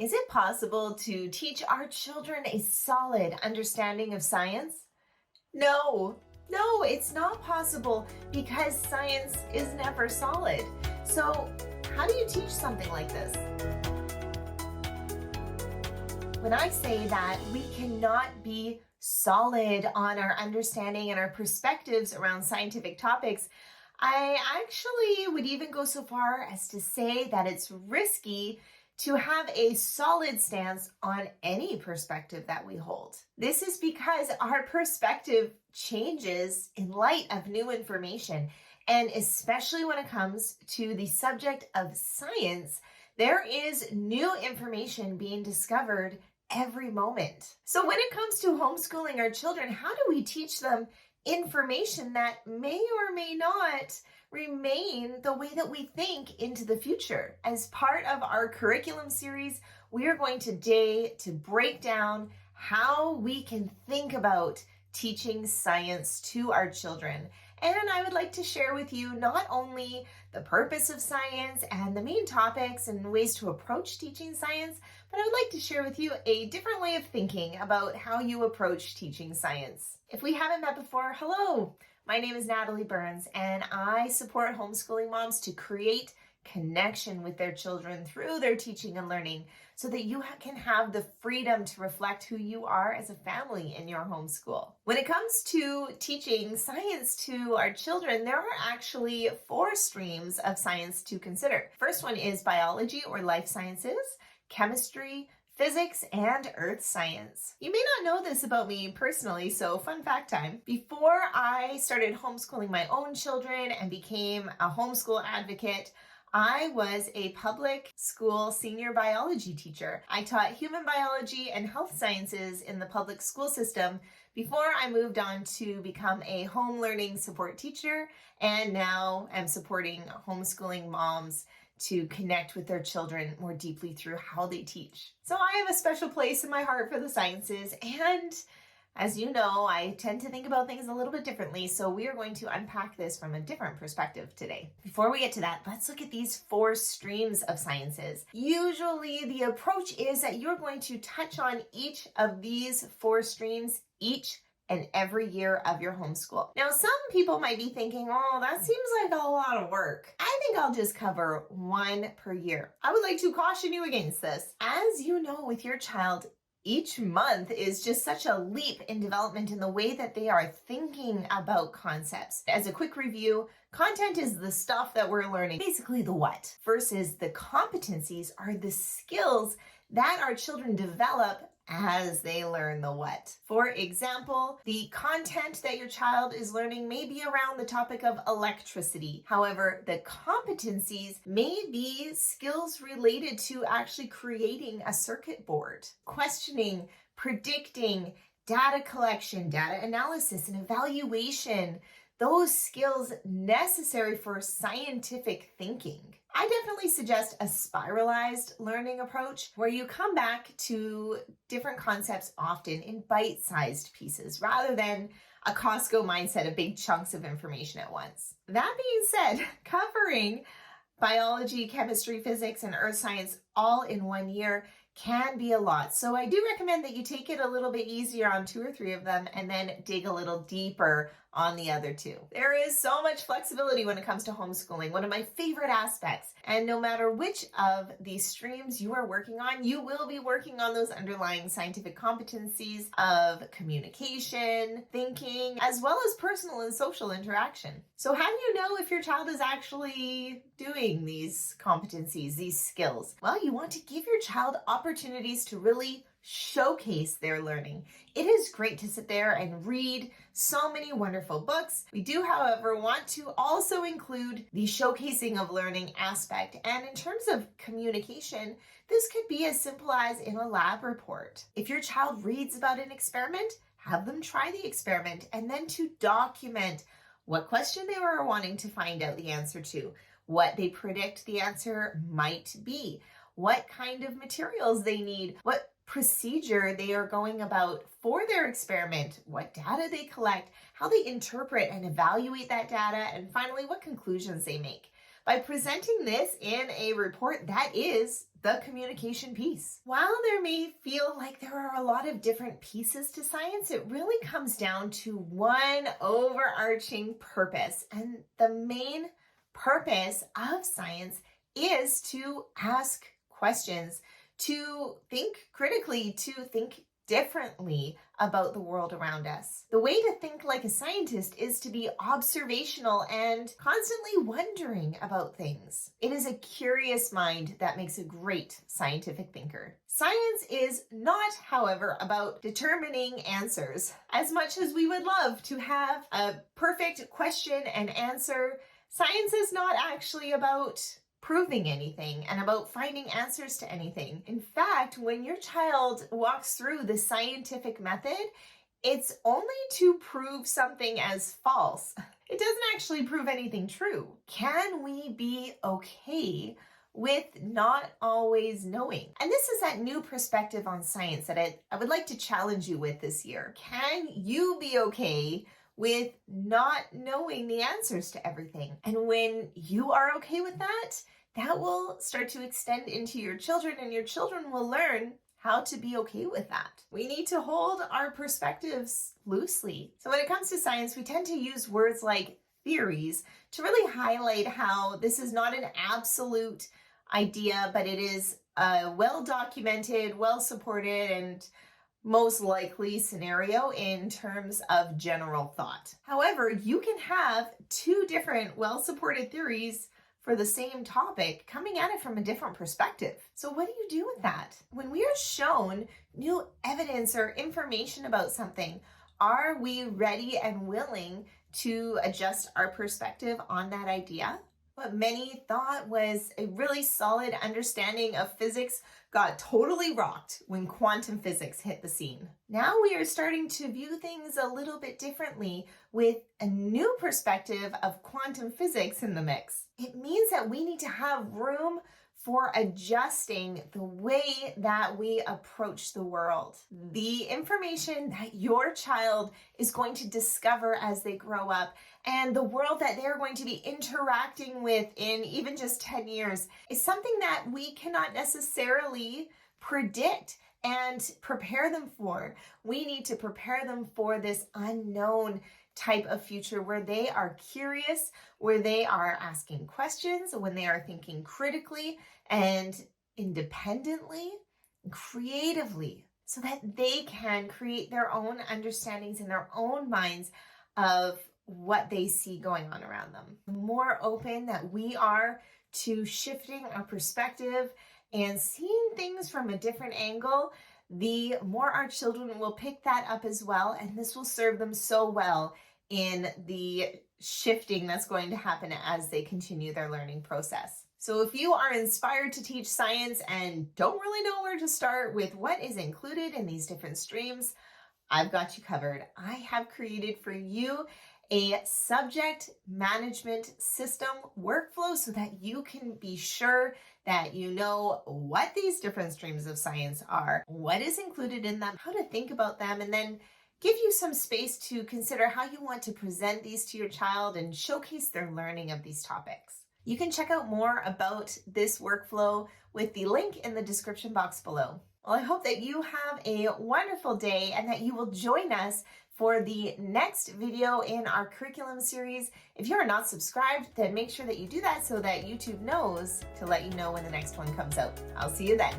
Is it possible to teach our children a solid understanding of science? No, it's not possible because science is never solid. So, how do you teach something like this? When I say that we cannot be solid on our understanding and our perspectives around scientific topics, I actually would even go so far as to say that it's risky to have a solid stance on any perspective that we hold. This is because our perspective changes in light of new information, and especially when it comes to the subject of science, there is new information being discovered every moment. So when it comes to homeschooling our children, how do we teach them information that may or may not remain the way that we think into the future? As part of our curriculum series, we are going today to break down how we can think about teaching science to our children. And I would like to share with you not only the purpose of science and the main topics and ways to approach teaching science, but I would like to share with you a different way of thinking about how you approach teaching science. If we haven't met before, hello, my name is Natalie Burns, and I support homeschooling moms to create connection with their children through their teaching and learning so that you can have the freedom to reflect who you are as a family in your homeschool. When it comes to teaching science to our children, there are actually 4 streams of science to consider. First one is biology or life sciences, chemistry, physics, and earth science. You may not know this about me personally, so fun fact time. Before I started homeschooling my own children and became a homeschool advocate, I was a public school senior biology teacher. I taught human biology and health sciences in the public school system before I moved on to become a home learning support teacher, and now I'm supporting homeschooling moms to connect with their children more deeply through how they teach. So I have a special place in my heart for the sciences, and as you know, I tend to think about things a little bit differently, so we are going to unpack this from a different perspective today. Before we get to that, let's look at these 4 streams of sciences. Usually the approach is that you're going to touch on each of these 4 streams each and every year of your homeschool. Now, some people might be thinking, oh, that seems like a lot of work. I think I'll just cover 1 per year. I would like to caution you against this. As you know, with your child, each month is just such a leap in development in the way that they are thinking about concepts. As a quick review, content is the stuff that we're learning, basically the what, versus the competencies are the skills that our children develop as they learn the what. For example, the content that your child is learning may be around the topic of electricity. However, the competencies may be skills related to actually creating a circuit board, questioning, predicting, data collection, data analysis, and evaluation. Those skills necessary for scientific thinking. I definitely suggest a spiralized learning approach where you come back to different concepts often in bite-sized pieces rather than a Costco mindset of big chunks of information at once. That being said, covering biology, chemistry, physics, and earth science all in 1 year can be a lot. So I do recommend that you take it a little bit easier on 2 or 3 of them and then dig a little deeper on the other 2. There is so much flexibility when it comes to homeschooling, one of my favorite aspects. And no matter which of these streams you are working on, you will be working on those underlying scientific competencies of communication, thinking, as well as personal and social interaction. So how do you know if your child is actually doing these competencies, these skills? Well, you want to give your child opportunities to really showcase their learning. It is great to sit there and read so many wonderful books. We do, however, want to also include the showcasing of learning aspect. And in terms of communication, this could be as simple as in a lab report. If your child reads about an experiment, have them try the experiment and then to document what question they were wanting to find out the answer to, what they predict the answer might be, what kind of materials they need, what procedure they are going about for their experiment, what data they collect, how they interpret and evaluate that data, and finally, what conclusions they make. By presenting this in a report, that is the communication piece. While there may feel like there are a lot of different pieces to science, it really comes down to one overarching purpose. And the main purpose of science is to ask questions, to think critically, to think differently about the world around us. The way to think like a scientist is to be observational and constantly wondering about things. It is a curious mind that makes a great scientific thinker. Science is not, however, about determining answers. As much as we would love to have a perfect question and answer, science is not actually about proving anything and about finding answers to anything. In fact, when your child walks through the scientific method, it's only to prove something as false. It doesn't actually prove anything true. Can we be okay with not always knowing? And this is that new perspective on science that I would like to challenge you with this year. Can you be okay with not knowing the answers to everything? And when you are okay with that, that will start to extend into your children, and your children will learn how to be okay with that. We need to hold our perspectives loosely. So when it comes to science, we tend to use words like theories to really highlight how this is not an absolute idea, but it is a well-documented, well-supported, and most likely scenario in terms of general thought. However, you can have two different well-supported theories for the same topic coming at it from a different perspective. So what do you do with that? When we are shown new evidence or information about something, are we ready and willing to adjust our perspective on that idea? What many thought was a really solid understanding of physics got totally rocked when quantum physics hit the scene. Now we are starting to view things a little bit differently with a new perspective of quantum physics in the mix. It means that we need to have room for adjusting the way that we approach the world. The information that your child is going to discover as they grow up and the world that they're going to be interacting with in even just 10 years is something that we cannot necessarily predict and prepare them for. We need to prepare them for this unknown type of future where they are curious, where they are asking questions, when they are thinking critically and independently, creatively, so that they can create their own understandings in their own minds of what they see going on around them. The more open that we are to shifting our perspective and seeing things from a different angle, the more our children will pick that up as well, and this will serve them so well in the shifting that's going to happen as they continue their learning process. So if you are inspired to teach science and don't really know where to start with what is included in these different streams, I've got you covered. I have created for you a subject management system workflow so that you can be sure that you know what these different streams of science are, what is included in them, how to think about them, and then give you some space to consider how you want to present these to your child and showcase their learning of these topics. You can check out more about this workflow with the link in the description box below. Well, I hope that you have a wonderful day and that you will join us for the next video in our curriculum series. If you are not subscribed, then make sure that you do that so that YouTube knows to let you know when the next one comes out. I'll see you then.